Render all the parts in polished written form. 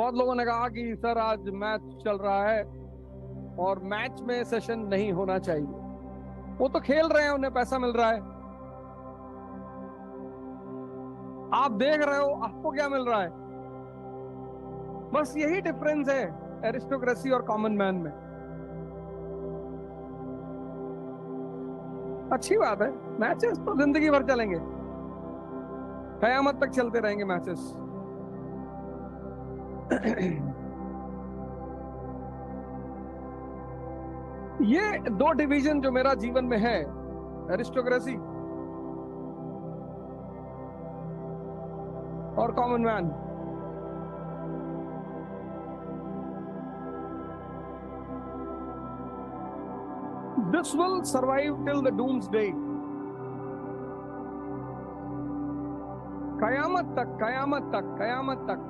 बहुत लोगों ने कहा कि सर आज मैच चल रहा है और मैच में सेशन नहीं होना चाहिए। वो तो खेल रहे हैं, उन्हें पैसा मिल रहा है। आप देख रहे हो, आपको क्या मिल रहा है? बस यही डिफरेंस है एरिस्टोक्रेसी और कॉमन मैन में। अच्छी बात है, मैचेस तो जिंदगी भर चलेंगे, कयामत तक चलते रहेंगे मैचेस। ये दो डिवीजन जो मेरा जीवन में है, एरिस्टोक्रेसी और common man, this will survive till the doomsday. कयामत तक, कयामत तक, कयामत तक।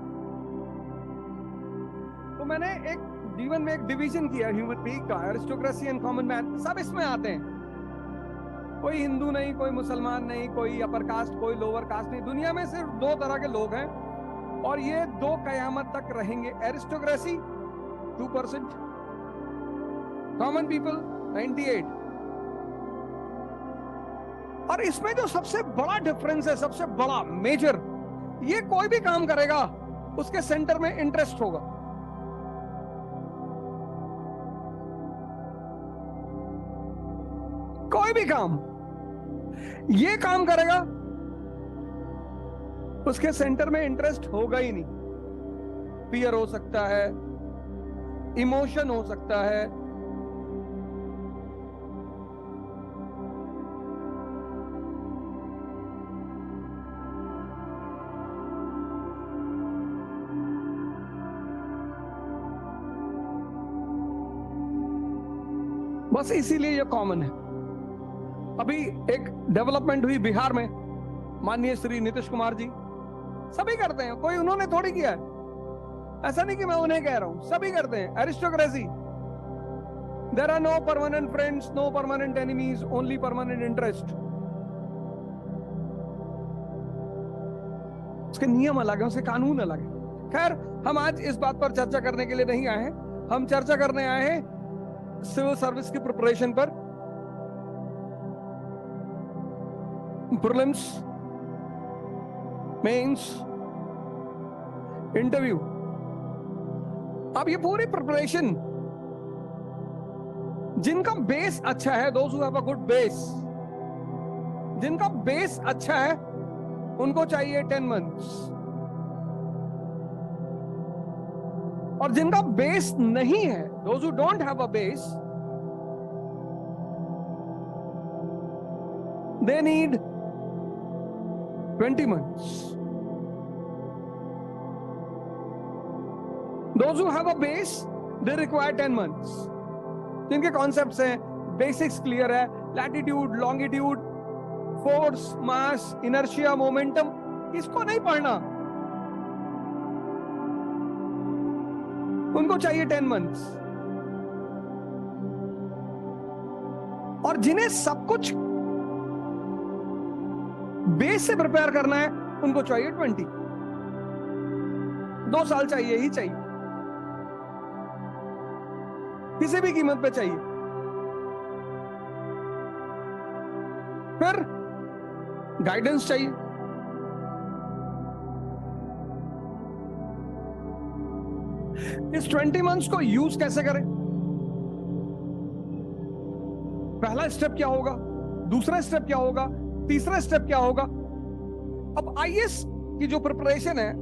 तो मैंने एक जीवन में एक डिवीजन किया ह्यूमन बीइंग का, एरिस्टोक्रेसी एंड कॉमन मैन। सब इसमें आते हैं, कोई हिंदू नहीं, कोई मुसलमान नहीं, कोई अपर कास्ट, कोई लोअर कास्ट नहीं। दुनिया में सिर्फ दो तरह के लोग हैं और ये दो कयामत तक रहेंगे। Aristocracy 2%, common people 98। और इसमें जो सबसे बड़ा डिफरेंस है, सबसे बड़ा मेजर, ये कोई भी काम करेगा उसके सेंटर में इंटरेस्ट होगा। कोई भी काम, ये काम करेगा उसके सेंटर में इंटरेस्ट होगा ही नहीं। फियर हो सकता है, इमोशन हो सकता है, बस इसीलिए ये कॉमन है। अभी एक डेवलपमेंट हुई बिहार में, माननीय श्री नीतीश कुमार जी सभी करते हैं, कोई उन्होंने थोड़ी किया है। ऐसा नहीं कि मैं उन्हें कह रहा हूं, सभी करते हैं aristocracy. There are no permanent friends, no permanent enemies, only permanent interest. उसके नियम अलग है, उसके कानून अलग है। खैर, हम आज इस बात पर चर्चा करने के लिए नहीं आए हैं, हम चर्चा करने आए हैं सिविल सर्विस की प्रिपरेशन पर। Prelims, mains, interview. अब ये पूरी प्रिपरेशन, जिनका बेस अच्छा है, those who have a good base, जिनका बेस अच्छा है उनको चाहिए 10 months, और जिनका बेस नहीं है, those who don't have a base, they need 20 months. Those who have a base, they require 10 months. जिनके कॉन्सेप्ट्स हैं, बेसिक्स क्लियर है, लैटिट्यूड, लॉन्गिट्यूड, फोर्स, मास, इनर्शिया, मोमेंटम, इसको नहीं पढ़ना, उनको चाहिए 10 months। और जिन्हें सब कुछ बेस से प्रिपेयर करना है उनको चाहिए 20। 2 साल चाहिए ही चाहिए, किसी भी कीमत पे चाहिए। फिर गाइडेंस चाहिए। इस 20 months को यूज कैसे करें? पहला स्टेप क्या होगा, दूसरा स्टेप क्या होगा, तीसरा स्टेप क्या होगा? अब आईएएस की जो प्रिपरेशन है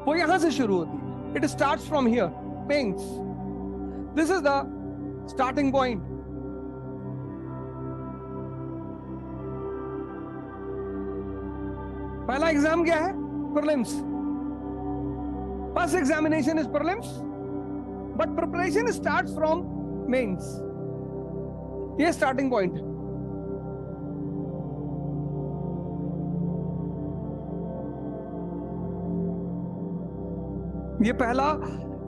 वो यहां से शुरू होती है। It starts from here, mains. This is the starting point. पहला एग्जाम क्या है? Prelims. First examination is prelims, but preparation starts from mains. ये स्टार्टिंग पॉइंट है। ये पहला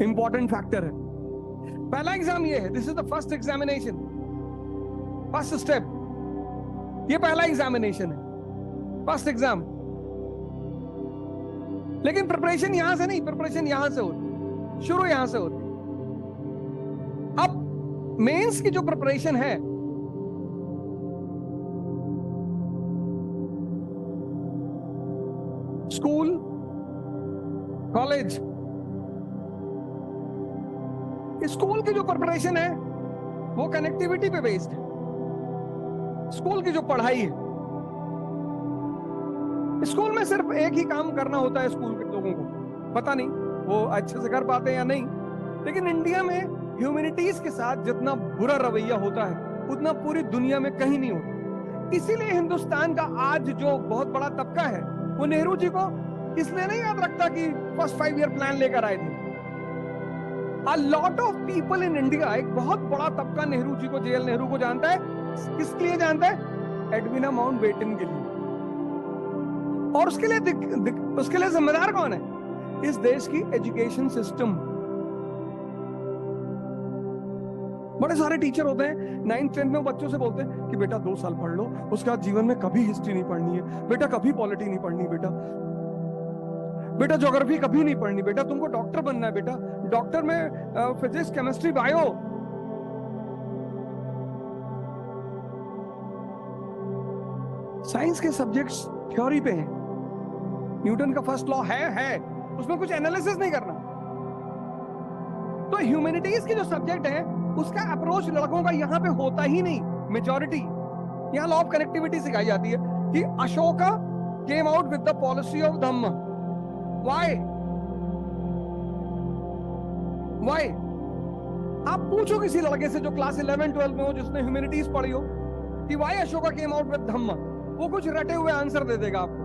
इंपॉर्टेंट फैक्टर है। पहला एग्जाम ये है, this is the first examination, first step. ये पहला एग्जामिनेशन है, फर्स्ट एग्जाम। लेकिन प्रिपरेशन यहां से नहीं, प्रिपरेशन यहां से होती, शुरू यहां से होती। अब मेंस की जो प्रिपरेशन है, स्कूल, कॉलेज, स्कूल की जो प्रिपरेशन है वो कनेक्टिविटी पे बेस्ड है। स्कूल की जो पढ़ाई है, स्कूल में सिर्फ एक ही काम करना होता है स्कूल के लोगों को, पता नहीं वो अच्छे से कर पाते हैं या नहीं, लेकिन इंडिया में ह्यूमैनिटीज के साथ जितना बुरा रवैया होता है उतना पूरी दुनिया में कहीं नहीं होता। इसीलिए हिंदुस्तान का आज जो बहुत बड़ा तबका है वो नेहरू जी को इसलिए नहीं याद रखता कि फर्स्ट 5 ईयर प्लान लेकर आए थे। A lot of people in India, एक बहुत बड़ा तबका नेहरू जी को, जेएल नेहरू को जानता है। किस लिए जानता है? एडविना माउंटबेटन के लिए। और उसके लिए जिम्मेदार कौन है? इस देश की एजुकेशन सिस्टम। बड़े सारे टीचर होते हैं 9th 10th में, बच्चों से बोलते हैं कि बेटा 2 साल पढ़ लो, उसके बाद जीवन में कभी हिस्ट्री नहीं पढ़नी है बेटा, कभी पॉलिटी नहीं पढ़नी बेटा ज्योग्राफी कभी नहीं पढ़नी बेटा, तुमको डॉक्टर बनना है बेटा, डॉक्टर में फिजिक्स, केमिस्ट्री, बायो। साइंस के सब्जेक्ट्स थ्योरी पे हैं। न्यूटन का फर्स्ट लॉ है, उसमें कुछ एनालिसिस नहीं करना। तो ह्यूमैनिटीज के जो सब्जेक्ट है उसका अप्रोच लड़कों का यहां पे होता ही नहीं। मेजॉरिटी यहां लॉ ऑफ कनेक्टिविटी सिखाई जाती है कि Ashoka came out with the policy of Dhamma. Why? आप पूछो किसी लड़के से जो क्लास 11 12 में हो, जिसने ह्यूमैनिटीज पढ़ी हो, कि why Ashoka came out with Dhamma, वो कुछ रटे हुए आंसर दे देगा आपको,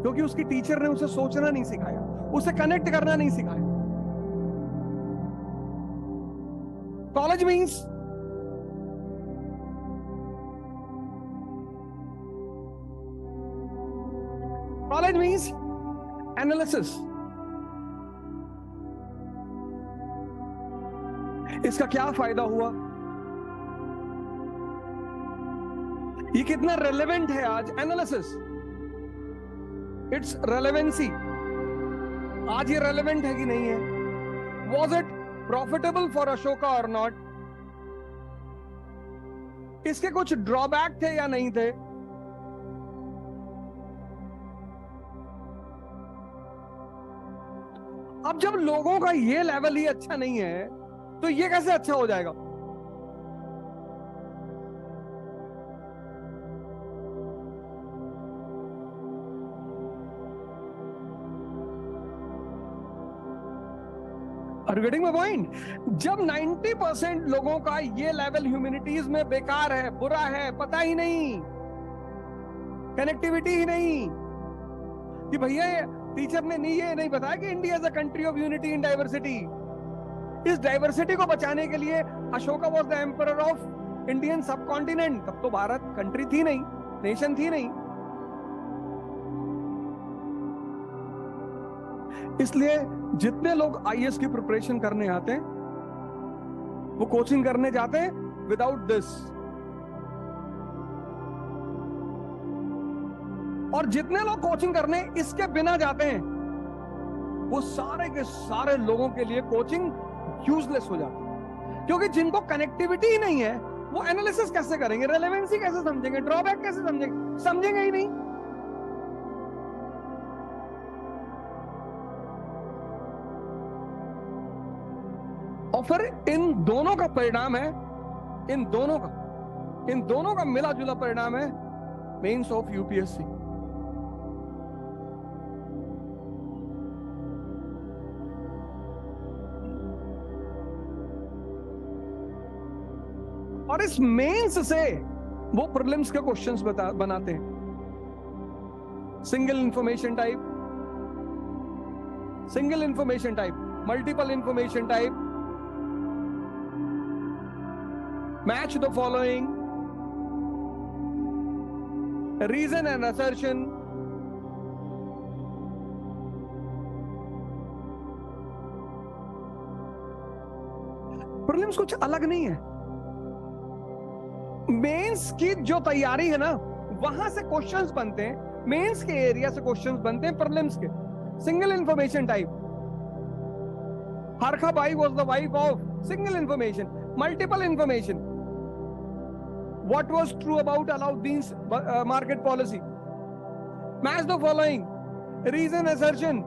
क्योंकि उसकी टीचर ने उसे सोचना नहीं सिखाया, उसे कनेक्ट करना नहीं सिखाया। College means analysis. इसका क्या फायदा हुआ, ये कितना रेलेवेंट है आज, एनालिसिस, इट्स रेलेवेंसी, आज ये रेलेवेंट है कि नहीं है, was it profitable for Ashoka और नॉट, इसके कुछ ड्रॉबैक थे या नहीं थे। अब जब लोगों का ये लेवल ही अच्छा नहीं है तो ये कैसे अच्छा हो जाएगा? Are you getting my point? जब 90% लोगों का ये लेवल ह्यूमैनिटीज में बेकार है, बुरा है, पता ही नहीं, कनेक्टिविटी ही नहीं, कि भैया टीचर ने ये नहीं बताया कि India is a country of unity in diversity. इस डाइवर्सिटी को बचाने के लिए Ashoka was the emperor of Indian subcontinent. तब तो भारत कंट्री थी नहीं, नेशन थी नहीं। इसलिए जितने लोग आईएएस की प्रिपरेशन करने आते हैं वो कोचिंग करने जाते हैं विदाउट दिस, और जितने लोग कोचिंग करने इसके बिना जाते हैं वो सारे के सारे लोगों के लिए कोचिंग यूजलेस हो जाती है, क्योंकि जिनको कनेक्टिविटी ही नहीं है वो एनालिसिस कैसे करेंगे, रेलेवेंसी कैसे समझेंगे, ड्रॉबैक कैसे समझेंगे ही नहीं। और फिर इन दोनों का परिणाम है, इन दोनों का मिला जुला परिणाम है मेंस ऑफ यूपीएससी। और इस मेंस से वो प्रीलिम्स के क्वेश्चंस बनाते हैं। Single information type, multiple information type, match the following, reason and assertion, prelims कुछ अलग नहीं है। मेंस की जो तैयारी है ना, वहां से क्वेश्चंस बनते हैं, मेंस के एरिया से क्वेश्चंस बनते हैं प्रीलिम्स के। Single information type. Harkha Bai was the wife of single information, multiple information. What was true about Alauddin's market policy? Match the following: reason, assertion,